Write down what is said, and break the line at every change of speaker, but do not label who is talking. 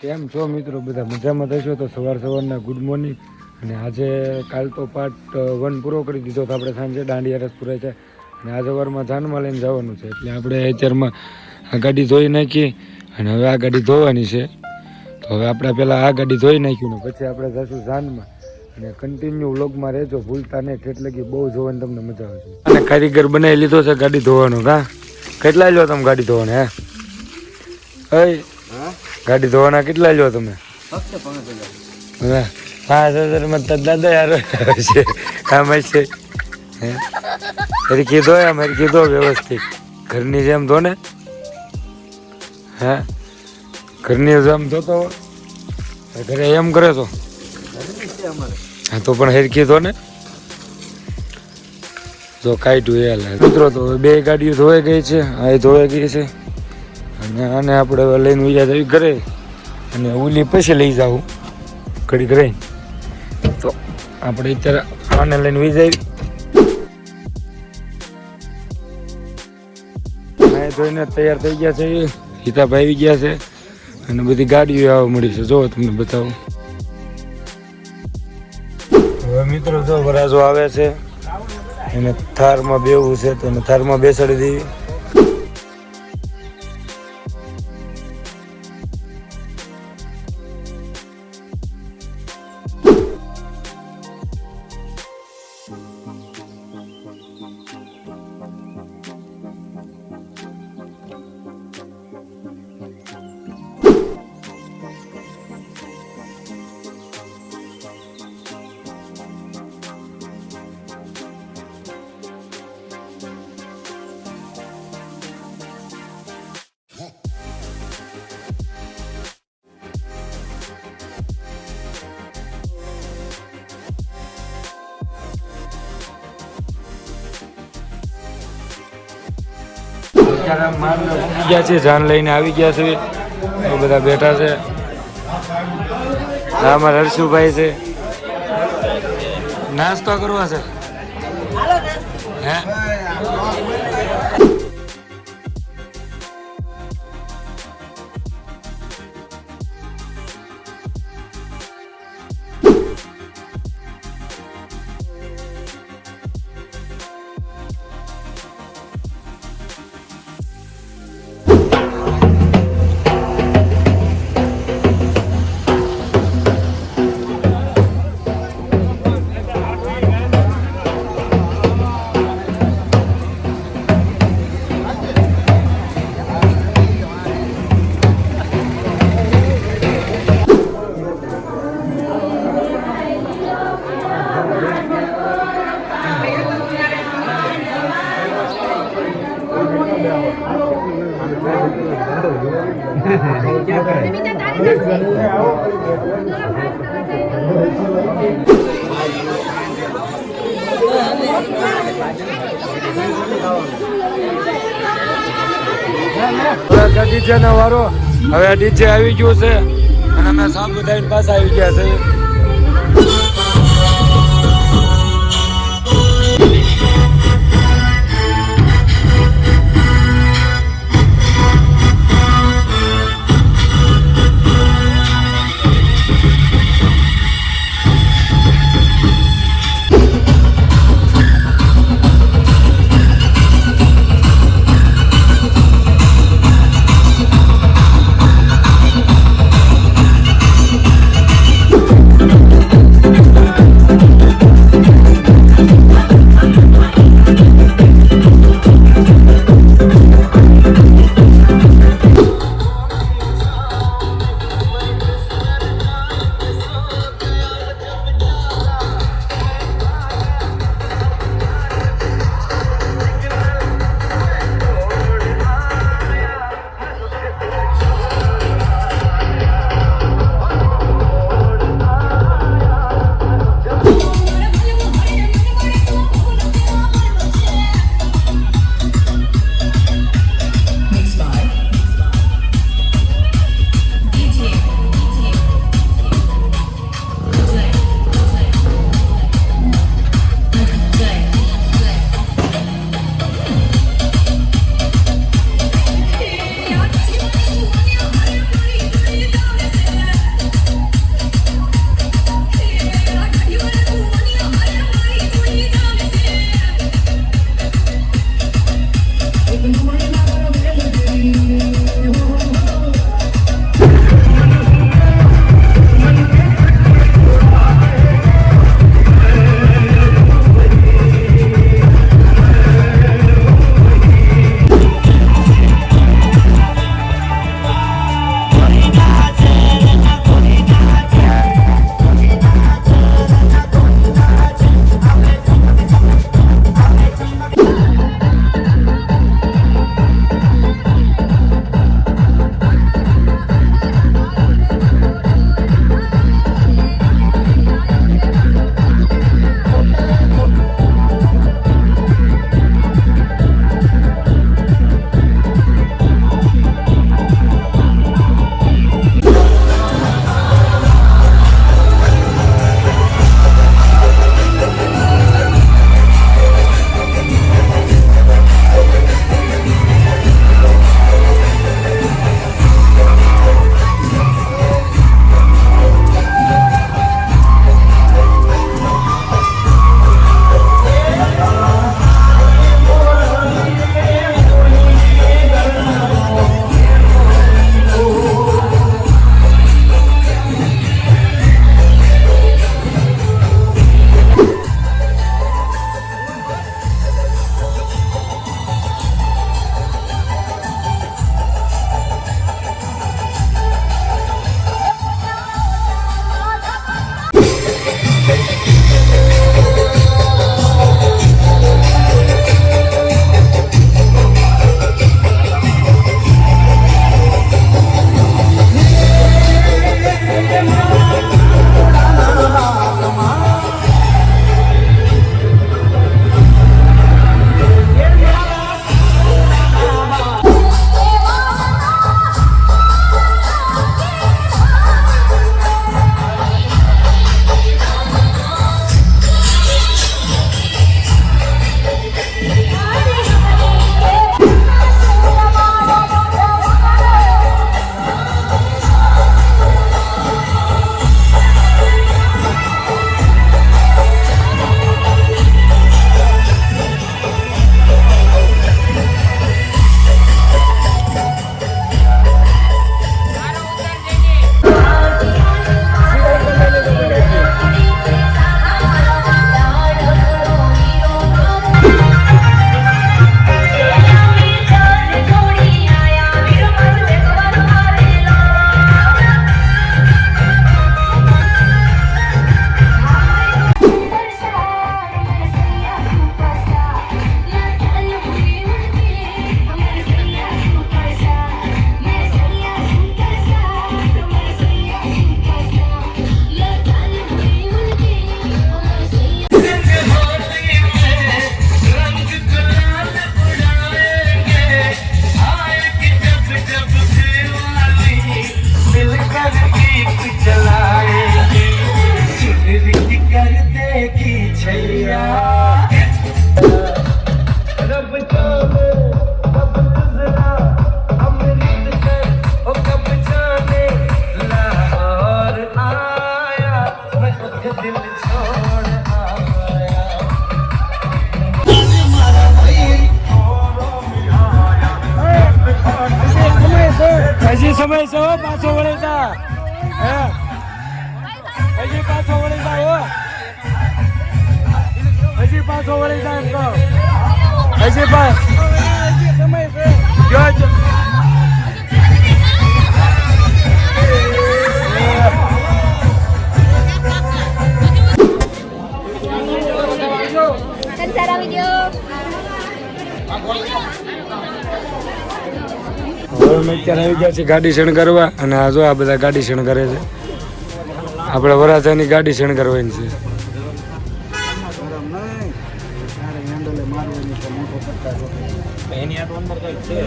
કેમ છો મિત્રો? બધા મજામાં થશો તો સવારના ગુડ મોર્નિંગ. અને આજે કાલ તો પાર્ટ 1 પૂરો કરી દીધો તો આપણે સાંજે દાંડિયા રસ પૂરે છે અને આ સવારમાં જાનમાં લઈને જવાનું છે એટલે આપણે અત્યારમાં આ ગાડી ધોઈ નાખી અને હવે આ ગાડી ધોવાની છે. તો હવે આપણે પહેલાં આ ગાડી ધોઈ નાખ્યું ને પછી આપણે જઈશું જાનમાં અને કન્ટિન્યુ વ્લોગમાં રહેજો, ભૂલતા નહીં. એટલે કે બહુ જોવાની તમને મજા આવશે. અને કારીગર બનાવી લીધો છે ગાડી ધોવાનો. હા, કેટલા લ્યો તમે ગાડી ધોવાના? હે ગાડી ધોવાના કેટલા લ્યો તમે?
ફક્ત
5,000 દાદા યાર છે કામ છે. હરકી ધો એમ હરકી ધો વ્યવસ્થિત, ઘરની જેમ ધો ને. હા, ઘરની જેમ ધોતો ઘરે એમ કરે તો હા તો પણ હરકી ધો ને. જો કાઢ્યું એ મિત્રો તો બે ગાડીઓ ધોવાઈ ગઈ છે, આ ધોવાઈ ગઈ છે અને આને આપણે લઈને ઉજા જવી ઘરે અને ઓલી પછી લઈ જાવું ઘડી ઘરે. તો આપણે અત્યારે આને લઈને વી જાય. ધોઈને તૈયાર થઈ ગયા છે, હિતાભાઈ આવી ગયા છે અને બધી ગાડીઓ આવવા મળી છે. જો તમને બતાવું. હવે મિત્રો જો વરાજો આવે છે એને થારમાં બેવું છે તો એને થારમાં બેસાડી દેવી. ગયા છે, જાન લઈને આવી ગયા છે, બધા બેઠા છે. અમારા હર્ષુભાઈ છે, નાસ્તો કરવા છે. હે ડીજે નો વારો. હવે ડીજે આવી ગયું છે અને અમે સાપ બધાની પાસે આવી ગયા છે. હજી સમય છે હો, પાછો વળી જા. હે હજી પાછો વળી જા હો, હજી પાછો વળી જા એમ કહો. હજી સમય છે. હવે અમે અત્યારે આવી ગયા છીએ ગાડી શણગારવા, અને આ જો આ બધા ગાડી શણગારે છે. આપણે વરાછાની ગાડી શણગારવાની છે.
એની આ તો અંદર કઈક છે.